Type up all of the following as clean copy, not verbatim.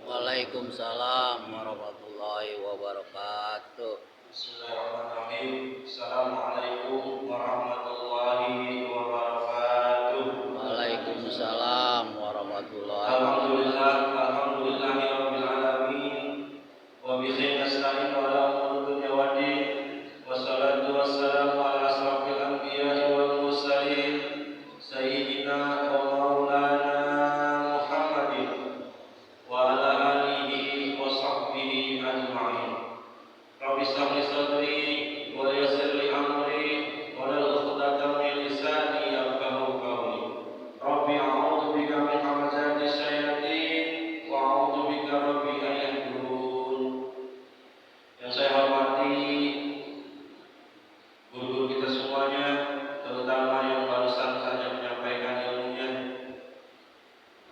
Waalaikumsalam warahmatullahi wabarakatuh. Bismillahirrahmanirrahim. Assalamualaikum warahmatullahi wabarakatuh. Waalaikumsalam warahmatullahi Alhamdulillah, wabarakatuh. alhamdulillahirabbil alamin. Wa bi khairin nasta'in wa ala umuri dunya waddin. Wassalatu wassalamu ala asrofil anbiya'i wal mursalin sayyidina wa maulana Muhammadin wa ala alihi wa sahbihi ajma'in. Rabbi shrah li sadri wa yassir li amri wahlul 'uqdatam min lisani yafqahu qawli. Rabbi a'udzu bika min hamazati syayatin wa a'udzu bika rabbi an yahdurun. Yang saya hormati guru-guru kita semuanya, terutama yang barusan saja menyampaikan ilmunya,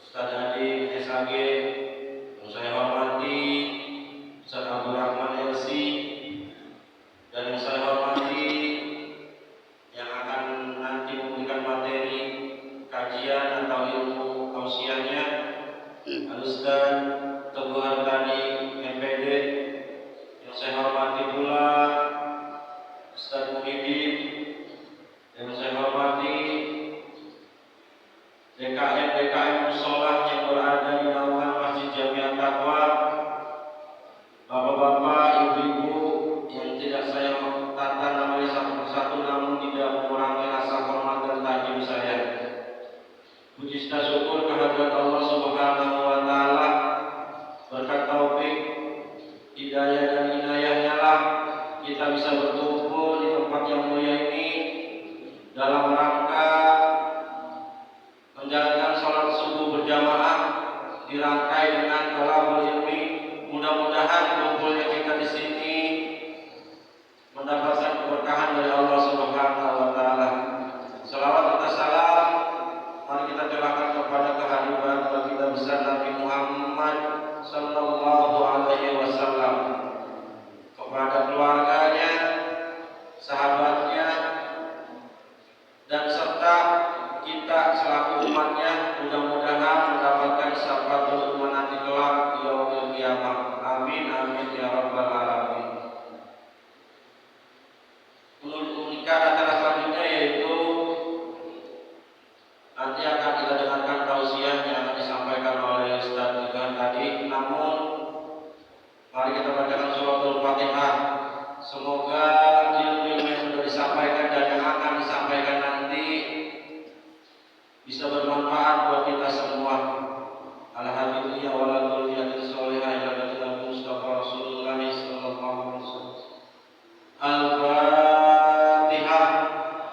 Ustaz Adi SAG. Yang saya hormati Ustaz Abdul Rahman LC, dan yang saya hormati yang akan nanti memberikan materi kajian atau ilmu tausiahnya, Al-Ustaz Teguh Hartani MPD. Yang saya hormati pula Ustaz Muhyiddin. Yang saya hormati DKM Musolah yang berada di naungan Masjid Jamiat Taqwa, bapak-bapak, ibu-ibu yang tidak saya tata namanya satu persatu, namun tidak mengurangi rasa hormat dan takjub saya. Puji dan syukur kehadirat Allah Subhanahu wa taala. Berkat taufik, hidayah dan inayahnya lah kita bisa berkumpul di tempat yang mulia ini dalam rangka menjalankan sholat subuh berjamaah, dirangkai dengan thalabul ilmi. Mudah-mudahan kumpulnya kita di sini mendapatkan keberkahan dari Allah Subhanahu wa taala. Salawat serta salam mari kita curahkan kepada kehadiran baginda besar Nabi Muhammad sallallahu alaihi wasallam. yang tadi. Namun mari kita bacakan suratul Fatihah. Semoga ilmu yang sudah disampaikan dan yang akan disampaikan nanti bisa bermanfaat buat kita semua. Alhamdulillah wala dzurriyyatin sholihah ila Nabi Mustafa Rasulullah sallallahu alaihi wasallam. Al-Fatihah.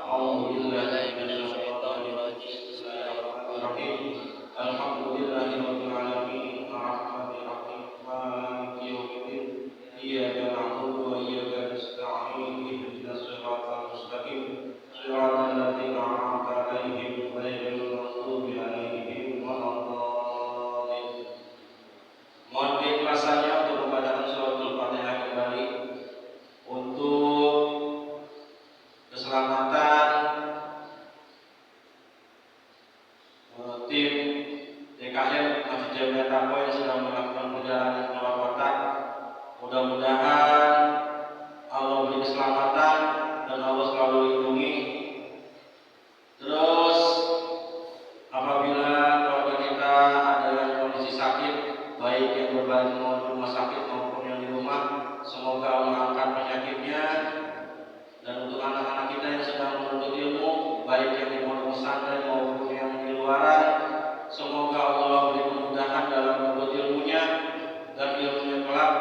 A'udzubillahi minasyaitonir rajim. Bismillahirrahmanirrahim. Alhamdulillahirabbil alamin arrahmanir rahim maliki yaumiddin iyyaka na'budu wa iyyaka nasta'in ihdinas siratal mustaqim siratal ladzina an'amta 'alaihim ghairil maghdubi 'alaihim waladdallin. Mohon keikhlasannya untuk membacakan suratul Fatihah kembali untuk keselamatan tim DKM Masjid Jamiah Taqwa yang sedang melakukan perjalanan keluar kota. Mudah-mudahan Allah beri keselamatan dan Allah selalu lindungi. Terus apabila keluarga kita ada yang kondisi sakit, baik yang berbaring di rumah sakit maupun yang di rumah, semoga Allah angkat penyakitnya. Dan untuk anak-anak kita yang sedang menuntut ilmu, baik yang di pondok pesantren maupun yang di luaran, semoga Allah beri kemudahan dalam menuntut ilmunya dan ilmunya kelak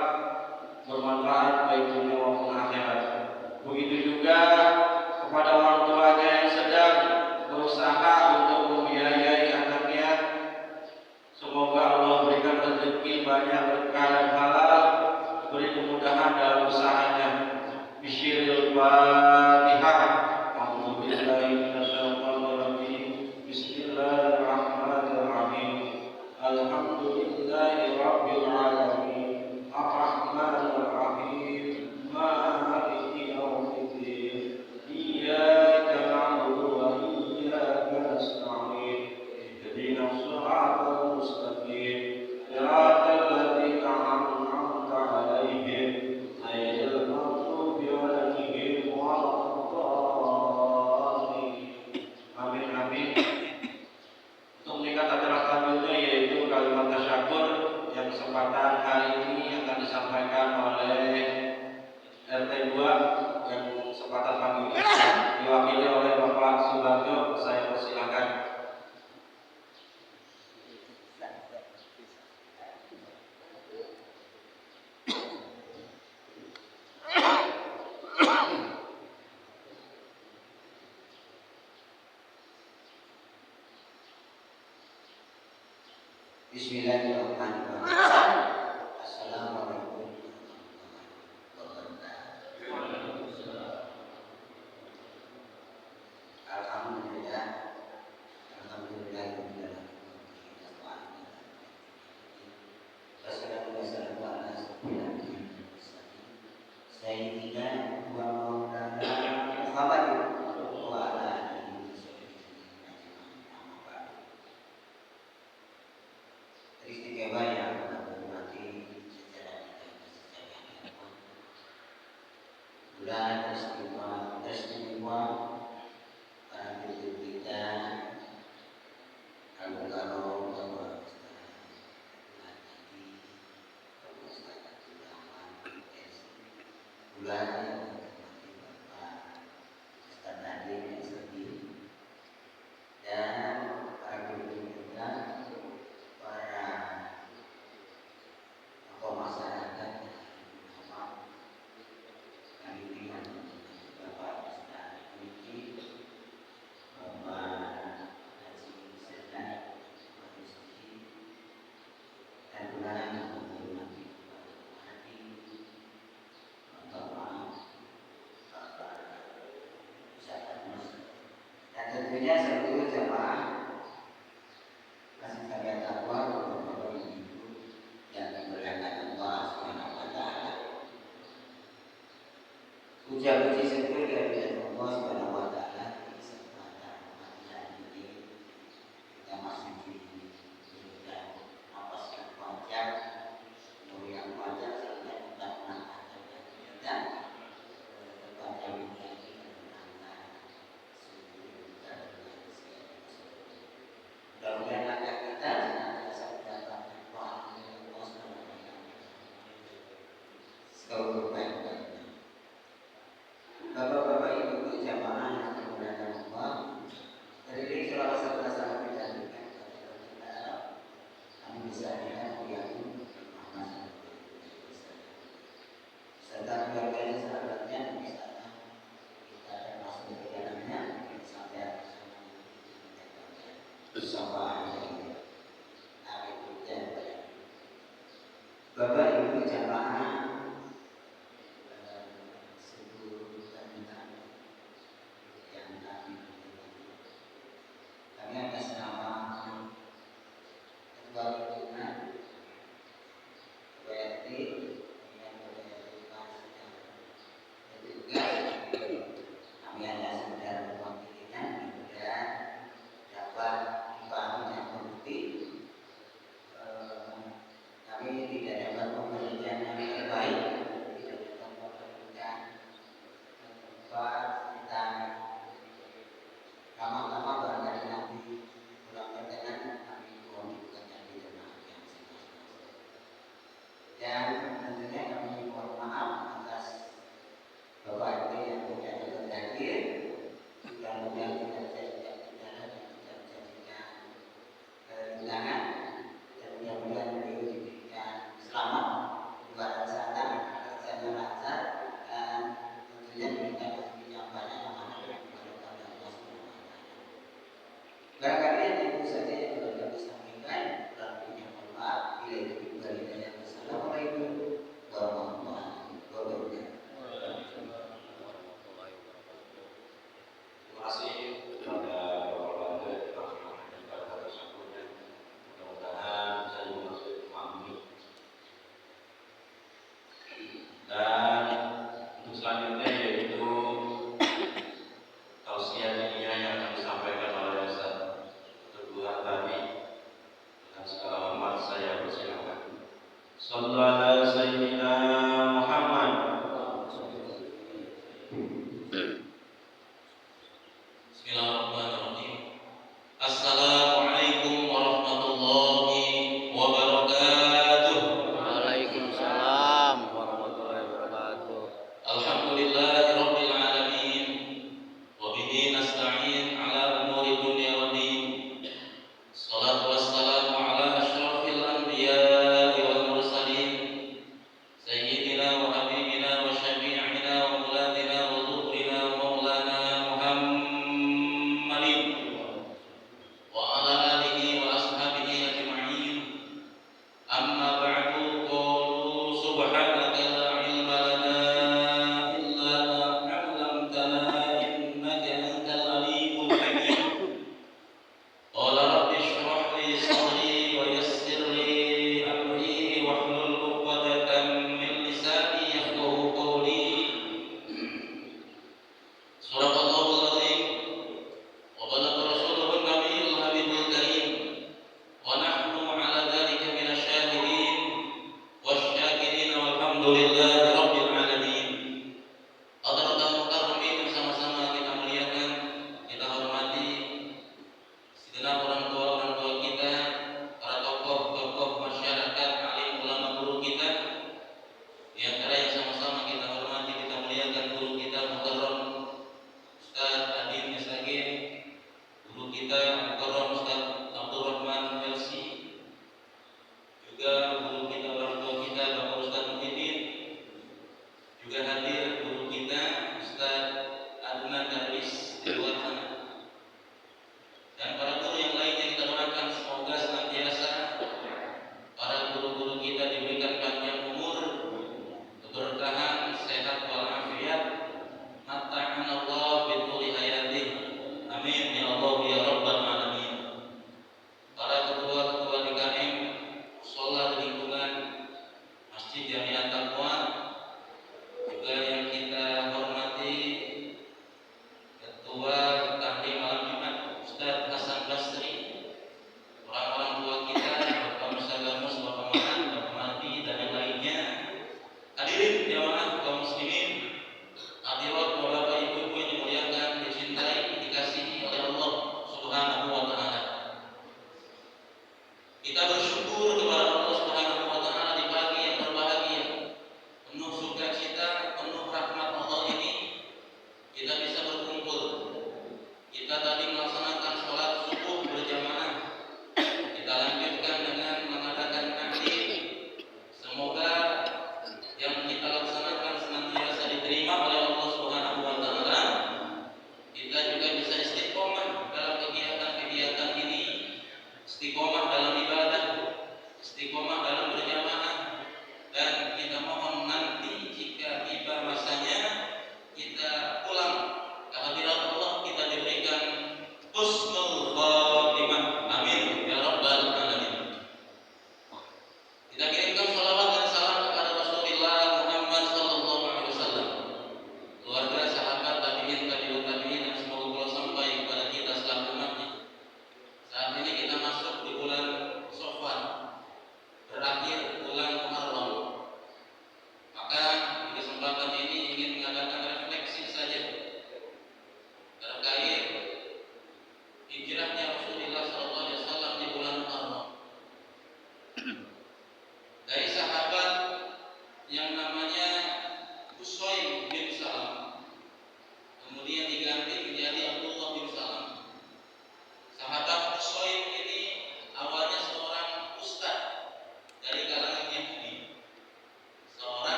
bermanfaat baik dunia maupun akhirat. Begitu juga kepada orang tuanya yang sedang berusaha untuk membiayai anaknya, semoga Allah berikan rezeki banyak berkah dan halal, beri kemudahan dalam usahanya. Bisyiril Fatihah. A'udzubillahi minasyaitonir rajim. Bismillahirrahmanirrahim. Alhamdulillahi rabbil alamin arrahmanir rahim maliki yaumiddin iyyaka na'budu wa iyyaka nasta'in ihdinas siratal mustaqim siratal ladzina an'amta 'alaihim ghairil maghdubi 'alaihim waladdallin. Amin amin. Untuk meningkat acara selanjutnya yaitu kalimat tasyakur yang kesempatan hari ini akan disampaikan oleh RT 2 yang kesempatan pagi ini diwakili oleh Bapak Subarjo. Saya persilakan. Bismillahirrahmanirrahim. Assalamualaikum warahmatullahi wabarakatuh. Alhamdulillah. Alhamdulillah. Wassalamualaikum warahmatullahi wabarakatuh. Sayyidina wa maulana Muhammadin wa ala alihi istimewa yang menghormati sejarah bulan istimewa para pemimpin kita Al-Mukarram bahwa bulan yang menghormati Bapak Ustaz Nadim yang sedih dan para pemimpin kita, para tokoh masyarakat yang pimpinan Bapak Ustaz Niki, Bapak Haji Sedang, Bapak Rizki, dan pula yang menghormati Bapak Hadi, Bapak Ustaz Mas, dan tentunya seluruh jamaah Masjid Jamiah Taqwa, Bapak Ibu yang dimuliakan Allah Subhanahu wa taala. Puja puji syukur kehadirat Allah Subhanahu wa taala di kesempatan pagi ini kita masih diberikan napas yang panjang, umur yang panjang sehingga kita menangkan dan terpanjang ini menangkan Bapak Ibu jamaah seluruh tamunan yang kami hormati. Kami atas nama Ketua Pimpinan WRT yang berkedudukan dan juga kami atas saudara pimpinan mudah dapat dipahami dan mengerti. Kami tidak dapat memberikan yang terbaik, tidak dapat memberikan tempat tentang lama-lama barangkali nanti pulang pertengahan kami mohon bukannya dikenal yang sebenarnya. Dan tentunya kami mohon maaf atas Bapak Ibu yang tidak dapat hadir. Mudah-mudahan tidak terjadi kendala dan tidak terjadikan kehilangan. Dan mudah-mudahan beliau diberikan selamat ibadah sana, kerjanya lancar, dan tentunya diberikan rezeki yang banyak yang mana kepada Allah Subhanahu wa Ta'ala. Barangkali itu saja yang dapat kami sampaikan. Kurang mohon maaf. Bila itu kembali dari Assalamualaikum warahmatullahi wabarakatuh. Terima kasih kepada Bapak Wali atas sampainya. Mudah-mudahan saya juga masih memahami. Dan untuk selanjutnya yaitu tausiah ilmiah yang akan disampaikan oleh Ustaz Teguhan tadi. Dengan segala hormat saya persilakan. Sallallahu alaihi sayyidina Muhammad. Bismillahirrahmanirrahim. Assalamualaikum warahmatullahi wabarakatuh. Waalaikumsalam warahmatullahi wabarakatuh. Alhamdulillahirabbil alamin. Wa bihi nasta'in ala umuri dunya waddin. Shalatu wassalamu ala asyrafil anbiya'i wal mursalin. Sayyidina wa habibina wa syafi'ina wa mauladina wa zuhrina wa maulana Muhammadin wa ala alihi wa ashabihi ajma'in. Amma ba'du, qalu subhanaka la ilma lana illa ma 'allamtana innaka antal alimul hakim. Qala rabbi shrah li sadri wa yassir li amri wahlul 'uqdatam min lisani yafqahu qawli. Surahul Azim wa balagha rasulun nabiyul habibul karim wa nahnu 'ala dzalika minasyahidin wasyakirin walhamdulillahi rabbil alamin. Hadratul mukarramin yang sama-sama kita muliakan, kita hormati segenap orang tua kita, para tokoh-tokoh masyarakat, alim ulama guru kita. Di antara yang sama-sama kita hormati, kita muliakan guru kita Mukarram Ustaz Adin SAG, guru kita Mukarram Ustaz Abdul Rahman Helsi, juga guru kita orang tua kita Bapak Ustaz Muhyiddin, juga hadir guru kita Ustaz Adnan Darwis di luar sana, dan para guru yang lainnya kita doakan semoga senantiasa para guru-guru kita diberikan panjang umur, keberkahan, sehat walafiat, mata'an Allah bituli hayatih. Amin ya Allah ya Rabbal alamin. Para ketua-ketua DKM Sholat lingkungan Masjid Jamiat Taqwa, juga yang kita hormati Ketua Tahlim Malam Jumat Ustaz Hasan Basri, orang-orang tua kita Bapak Musagamus, Bapak Mahan, Bapak Mardi, dan yang lainnya. Hadirin jamaah kaum muslimin, hadirat bapak ibu-ibu yang dimuliakan, dicintai, dikasihi oleh Allah Subhanahu wa Ta'ala. Kita bersyukur kepada Allah Subhanahu wa Ta'ala di pagi yang berbahagia, penuh sukacita, penuh rahmat Allah ini, kita bisa berkumpul. Kita tadi melaksanakan sholat subuh berjamaah. Kita lanjutkan dengan mengadakan taklim. Semoga yang kita laksanakan senantiasa diterima oleh Allah Subhanahu wa Ta'ala. Kita juga bisa istiqomah dalam kegiatan-kegiatan ini, istiqomah dalam ibadah,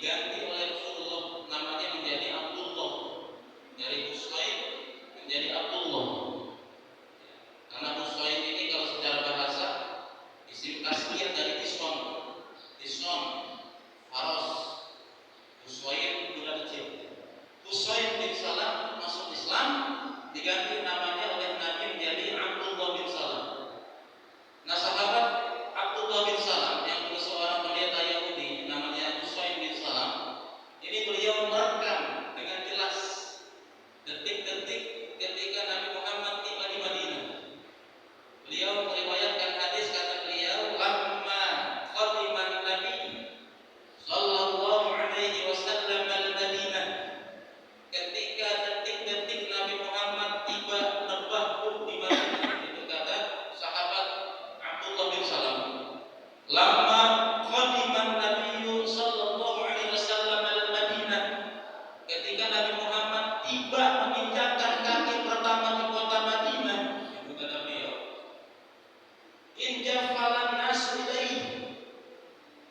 diganti oleh Rasulullah, namanya menjadi Abdullah, dari Husain menjadi Abdullah. Karena Husain ini kalau secara bahasa isim tasghir dari Tison, Faros. Husain budak kecil. Husain bin Salam masuk Islam, diganti namanya oleh Nabi menjadi Abdullah bin Salam. Nah, sahabat Abdullah bin Salam yang juga seorang pendeta Yahudi namanya Husain bin Salam, ini beliau merekam dengan jelas detik-detik ketika Nabi Muhammad tiba di Madinah. Beliau meriwayatkan hadis, kata beliau, "Lamma qadiman Nabi sallallahu alaihi wasallam al-Madinah." Ketika detik-detik Nabi Muhammad tiba nebah di Madinah, itu kata sahabat Abdullah bin Salam. Lamma qadiman Nabi sallallahu alaihi wasallam al-Madinah. Ketika Nabi Muhammad tiba menginjakkan kaki pertama di kota Madinah, itu kata beliau, injafalan nasu ilaihi.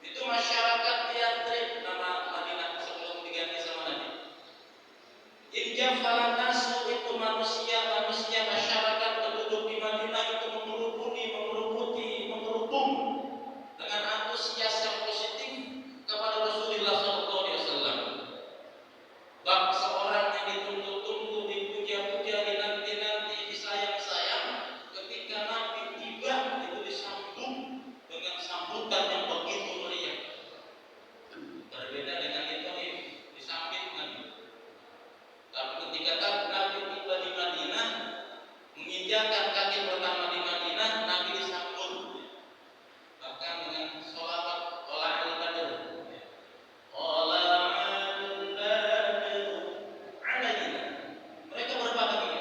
Itu masyarakat Yathrib, nama Madinah sebelum diganti sama Nabi. Injafalan nasu itu manusia masyarakat penduduk di Madinah itu mengerubung dengan antusias yang positif kepada Rasulullah SAW. Bak seorang yang ditunggu-tunggu, dipuja-puja, dinanti-nanti, disayang-sayang, ketika Nabi tiba itu disambut dengan sambutan yang begitu meriah. Berbeda dengan itu disambut Nabi. Tapi ketika Nabi tiba di Madinah, menginjakkan kaki pertama di Madinah, Nabi disambut bahkan dengan sholawat Tola'il Badr. Tola'il Badr alaina. Mereka berbahagia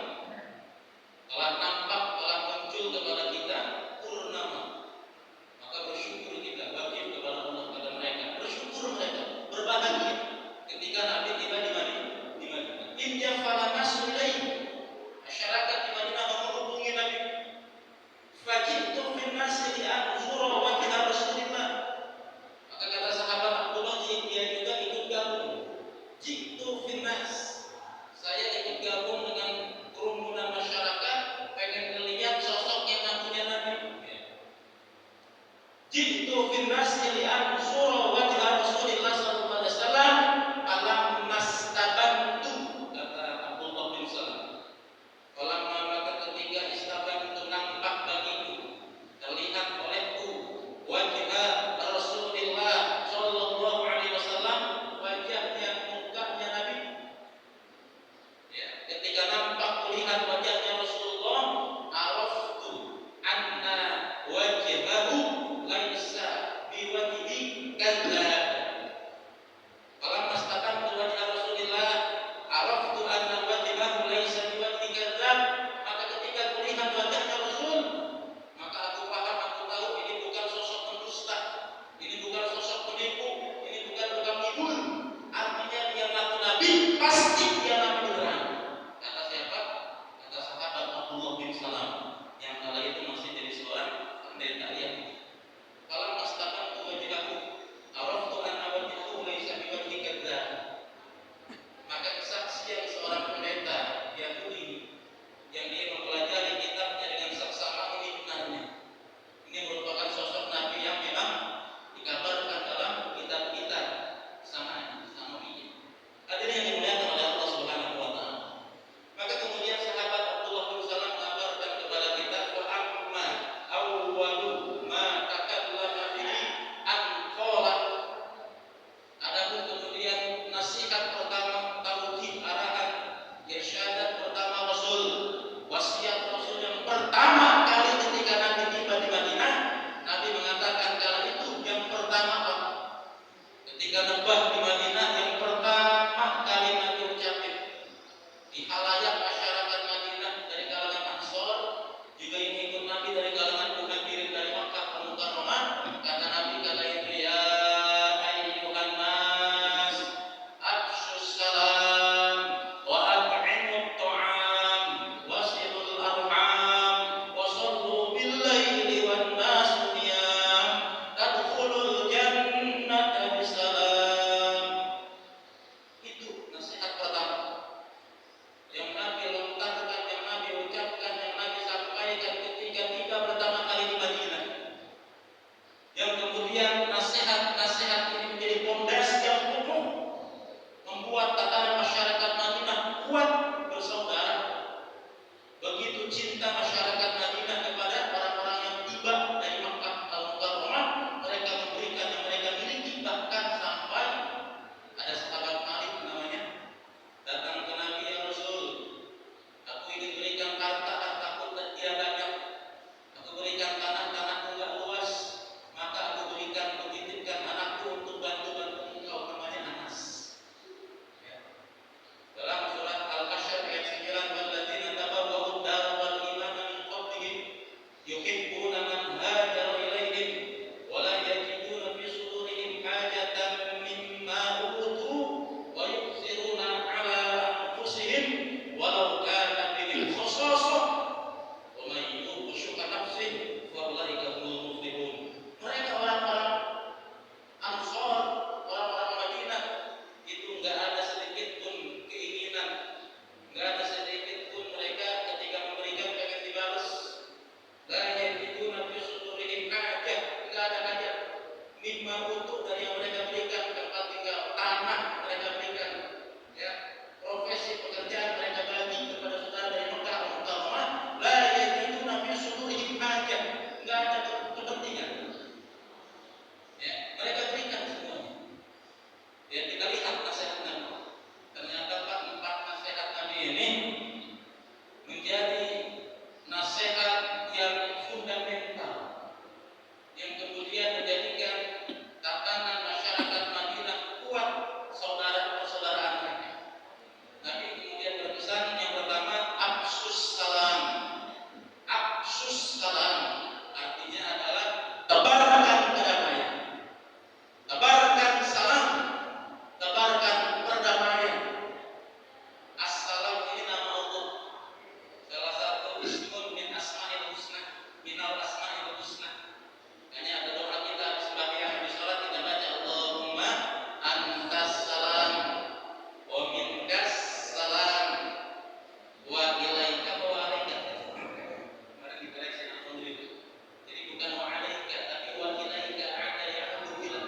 telah nampak, telah muncul kepada kita purnama. Maka bersyukur kita, wajib kepada Allah kepada mereka. Bersyukur mereka, berbahagia ketika Nabi tiba di Madinah. Injafala nasu ilaihi. Masyarakat di Madinah menghubungi Nabi. Fajitu fin nasi li anzura wajha Rasulillah. Maka kata sahabat Abdullah, dia juga ikut gabung. Jitu fin nas. Saya ikut gabung dengan kerumunan masyarakat, pengen melihat sosok yang ngakunya Nabi. Jitu fin nasi li anzura wajha Rasulillah sallallahu alaihi wasallam alam nastabantu, kata Abdullah bin Salam. Falamma, maka ketika istabantu, nampak bagiku, terlihat olehku, wajah Rasulullah sallallahu alaihi wasallam, wajahnya, mukanya Nabi. Ya, ketika nampak, melihat wajahnya Rasulullah, araftu anna wajhahu laisa biwajhi kadzdzab. yang kemudian nasihat-nasihat ini menjadi pondasi yang kokoh, membuat tatanan masyarakat Madinah kuat bersaudara. Begitu cinta masyarakat Madinah kepada orang-orang yang tiba dari Makkah Al-Mukarramah, mereka memberikan yang mereka miliki, bahkan sampai ada sahabat Malik namanya datang ke Nabi, ya Rasul, aku ingin berikan harta-hartaku tidak banyak, aku berikan tanah-tanahku enggak luas, maka aku berikan menitipkan anakku untuk bantu-bantu engkau, namanya Anas. Ya. Dalam surat Al-Hasyr ayat 9, walladzina tabawwa'ud dara wal imana min qablihim yuhibbuna man hajara ilaihim wa la yajiduna fi sudurihim hajatan mimma utu wa yu'thiruna 'ala anfusihim walau kana bihim khasasah wa man yuqa syuhha nafsihi fa ulaika humul muflihun. Mereka orang-orang Ansor, orang-orang Madinah itu enggak ada sedikit pun keinginan, enggak ada sedikit pun mereka ketika memberikan pengen dibalas. La yajiduna fi sudurihim hajah, enggak ada hajat mimma utu dari yang mereka berikan, tempat tinggal, tanah mereka berikan, ya, profesi pekerjaan mereka bagi kepada saudara dari Mekah Al-Mukarramah. La yajiduna fi sudurihim hajah, enggak ada kepentingan. Ya, mereka berikan semuanya. Ya, kita lihat nasihat Nabi. Ternyata empat nasihat Nabi ini menjadi nasihat yang fundamental, yang kemudian menjadikan tatanan masyarakat Madinah kuat, saudara persaudaraan mereka. Nabi kemudian berpesan, yang pertama, afsus salam. Afsus salam artinya adalah tebarkan kedamaian. Tebarkan salam, tebarkan perdamaian. Assalam ini nama Allah, salah satu ismun min asma'il husna, minal asma'il husna. Hanya ada doa kita habis sembahyang, habis sholat kita baca Allahumma antas salam wa minkas salam wa ilaika wa alaika. Kemarin dikoreksi, alhamdulillah. Jadi bukan wa alaika tapi wa ilaika ada ya alhamdulillah.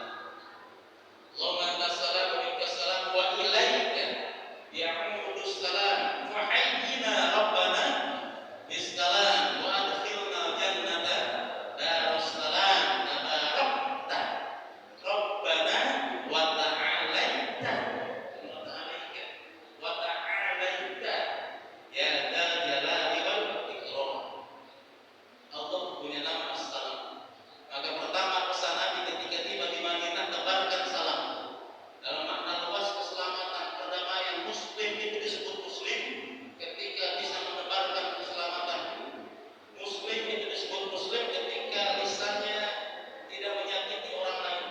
Allahumma antas salam wa minkas salam wa ilaika ya'udus salam wa hayyina rabbana bisalam wa adkhilna jannata darus salam tabarakta rabbana wa ta'alaita wa ta'alaita ya dzal jalali wal ikram. Allah punya nama As-Salam. Maka pertama pesan Nabi ketika tiba di Madinah, tebarkan salam. Dalam makna luas keselamatan, perdamaian. Muslim itu disebut muslim ketika bisa menebarkan keselamatan. Muslim itu disebut muslim ketika lisannya tidak menyakiti orang lain.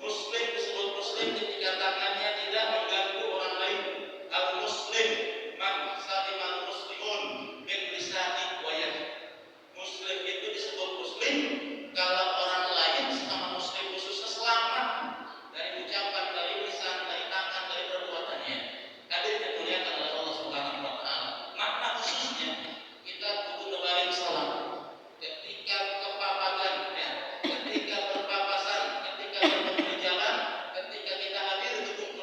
Muslim disebut muslim ketika tangannya tidak mengganggu orang lain. Al-muslim man salimal muslimun min lisani wa yadihi. Muslim itu disebut muslim kalau orang lain sama muslim khususnya selamat dari ucapan, dari lisan, dari tangan, dari perbuatannya. Hadirin yang dimuliakan oleh Allah Subhanahu wa taala. Makna khususnya kita kudu nebarin salam ketika kepapasan, ya, ketika berpapasan, ketika bertemu di jalan, ketika kita hadir di kumpul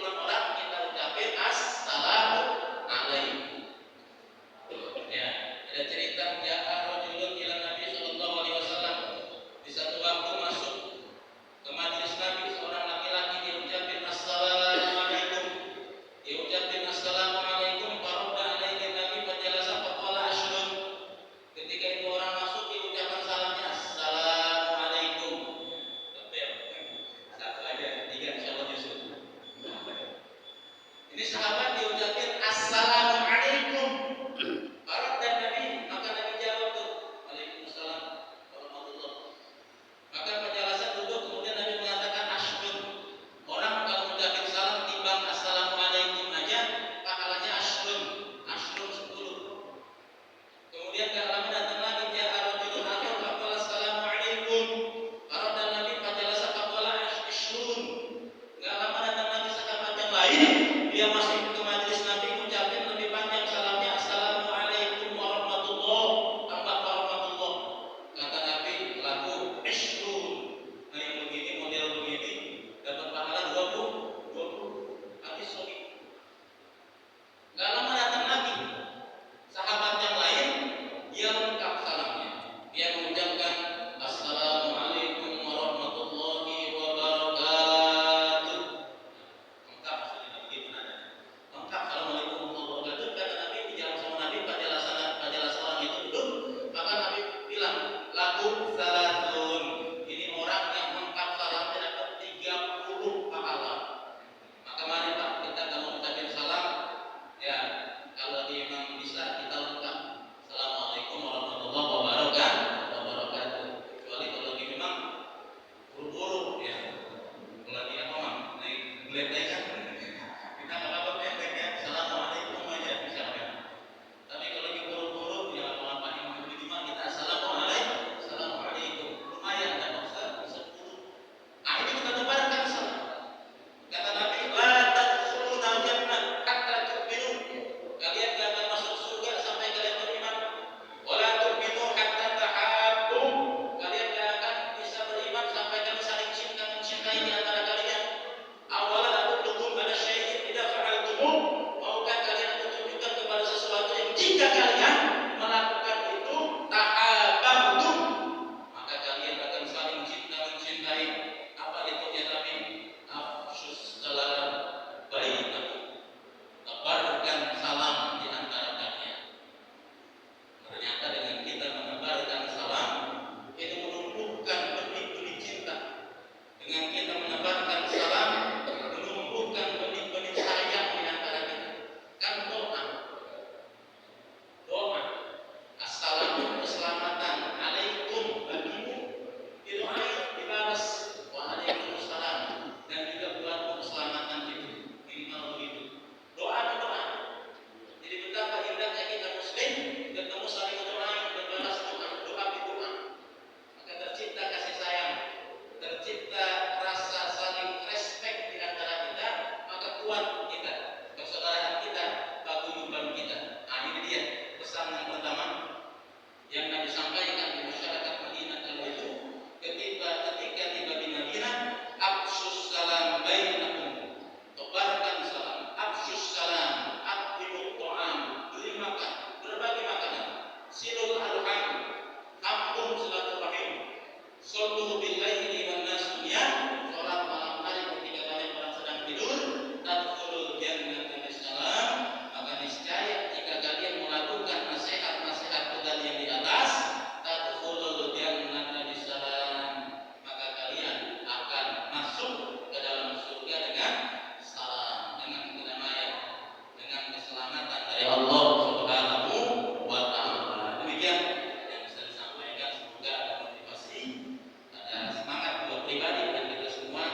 pribadi dan kita semua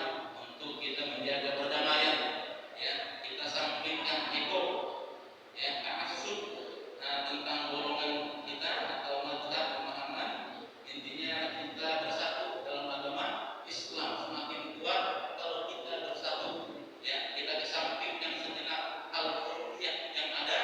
untuk kita menjaga perdamaian. Ya, kita sampingkan ego, ya, ta'assub tentang golongan kita atau mazhab pemahaman. Intinya kita bersatu dalam agama Islam semakin kuat kalau kita bersatu. Ya, kita kesampingkan sejenak al-furqiyah yang ada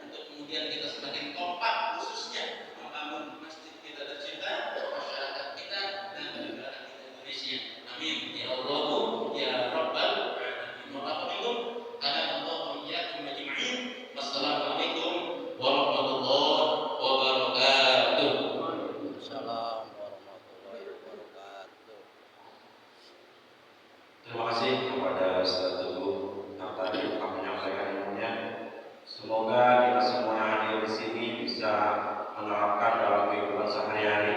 untuk kemudian kita semakin kompak, khususnya membangun masjid kita tercinta, masyarakat kita dan negara kita Indonesia. Amin ya Allah ya Rabbal alamin. Wabarakatuh. Ana Allah wa iyyakum ajma'in. Wassalamualaikum warahmatullahi wabarakatuh. Waalaikumsalam warahmatullahi wabarakatuh. Terima kasih kepada Ustaz Teguh yang tadi telah menyampaikan ilmunya. Semoga kita semua yang hadir di sini bisa menerapkan dalam kehidupan sehari-hari,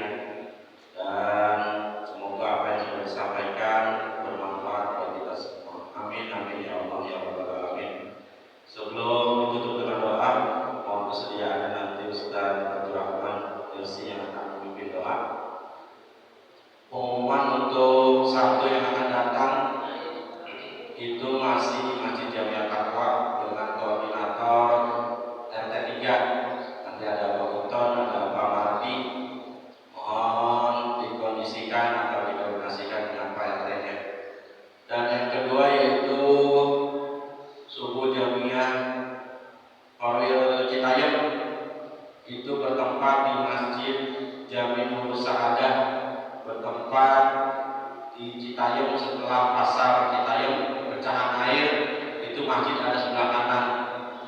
dan semoga apa yang sudah disampaikan bermanfaat bagi kita semua. Amin amin ya Allah ya Rabbal alamin. Sebelum ditutup dengan doa, mohon kesediaan nanti Ustaz Abdurrahman Yossi yang akan memimpin doa. Pengumuman untuk Sabtu yang akan datang itu masih di Masjid Jamiah Taqwa dengan koordinator RT 3. Nanti ada Pak Kuton, ada Pak Mardi. Mohon dikondisikan atau dikoordinasikan dengan Pak RT-nya. Dan yang kedua yaitu subuh Jamiah Korwil Citayam, itu bertempat di Masjid Jami'ul Sa'adah, bertempat di Citayam setelah pasar Citayam pecahan air. Itu masjid ada sebelah kanan.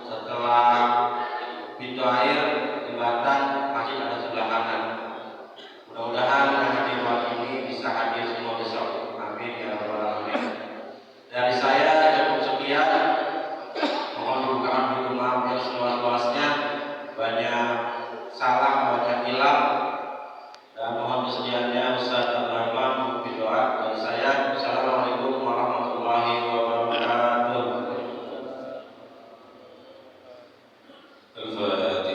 Setelah pintu air jembatan, masjid ada sebelah kanan. Mudah-mudahan yang hadir pagi ini bisa hadir semua besok. Amin ya rabbal alamin. Dari saya cukup sekian. Mohon dibukakan pintu maaf yang seluas-luasnya. Banyak salah, banyak hilang, dan mohon kesediaannya Ustaz Abdurrahman memimpin doa dari saya. Assalamualaikum warahmatullahi wabarakatuh. الفاتحة.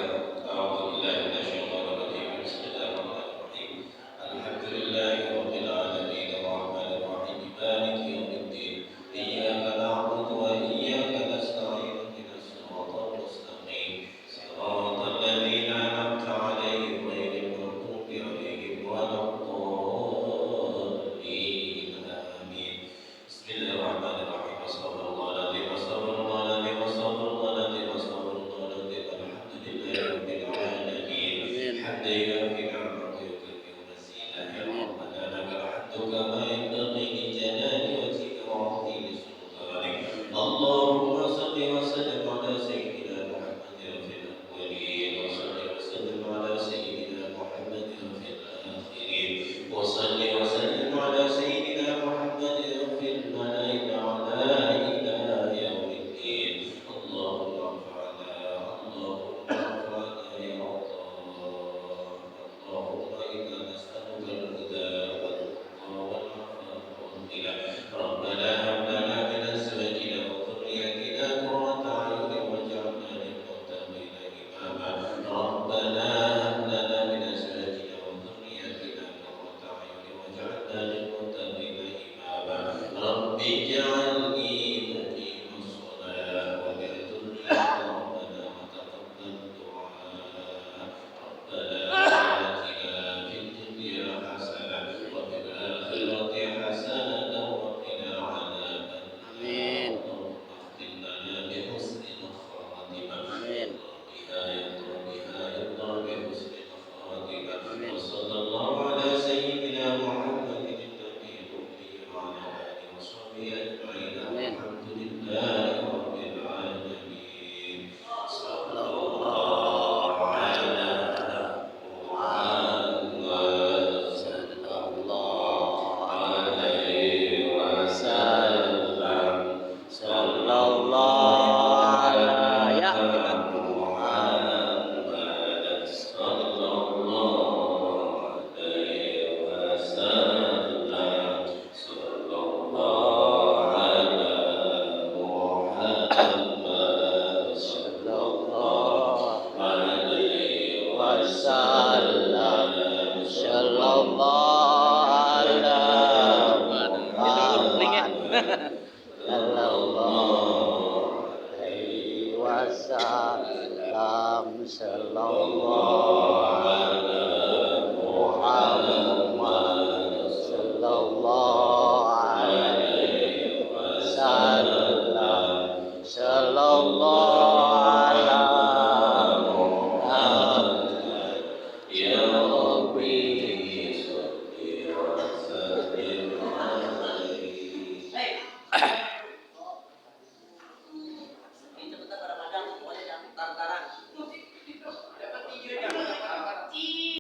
أعوذ بالله من الشيطان الرجيم. بسم الله الرحمن الرحيم. الحمد لله رب العالمين الرحمن الرحيم مالك يوم الدين. إياك نعبد وإياك نستعين. اهدنا الصراط المستقيم صراط الذين أنعمت عليهم غير المغضوب عليهم ولا الضالين. آمين. بسم الله الرحمن الرحيم. أستغفر الله العظيم. أستغفر الله العظيم. أستغفر الله العظيم. أستغفر الله العظيم. الحمد لله رب العالمين. حمدا يوافي نعمه ويكافئ مزيده. يا ربنا لك الحمد كما ينبغي لجلال وجهك وعظيم سلطانك. اللهم صل وسلم على سيدنا محمد في الأولين، وصل وسلم على سيدنا محمد في الآخرين، وصل وسلم على سيدنا محمد في الملأ الأعلى إلى يوم الدين. اللهم ارفعنا، اللهم ارفعنا يا الله. اللهم إنا نسألك الهدى والتقى والعفاف والغنى. ربنا هب لنا من أزواجنا وذرياتنا قرة أعين واجعلنا للمتقين إماما. ربنا هب لنا من أزواجنا وذرياتنا قرة أعين واجعلنا للمتقين إماما. رب اجعلني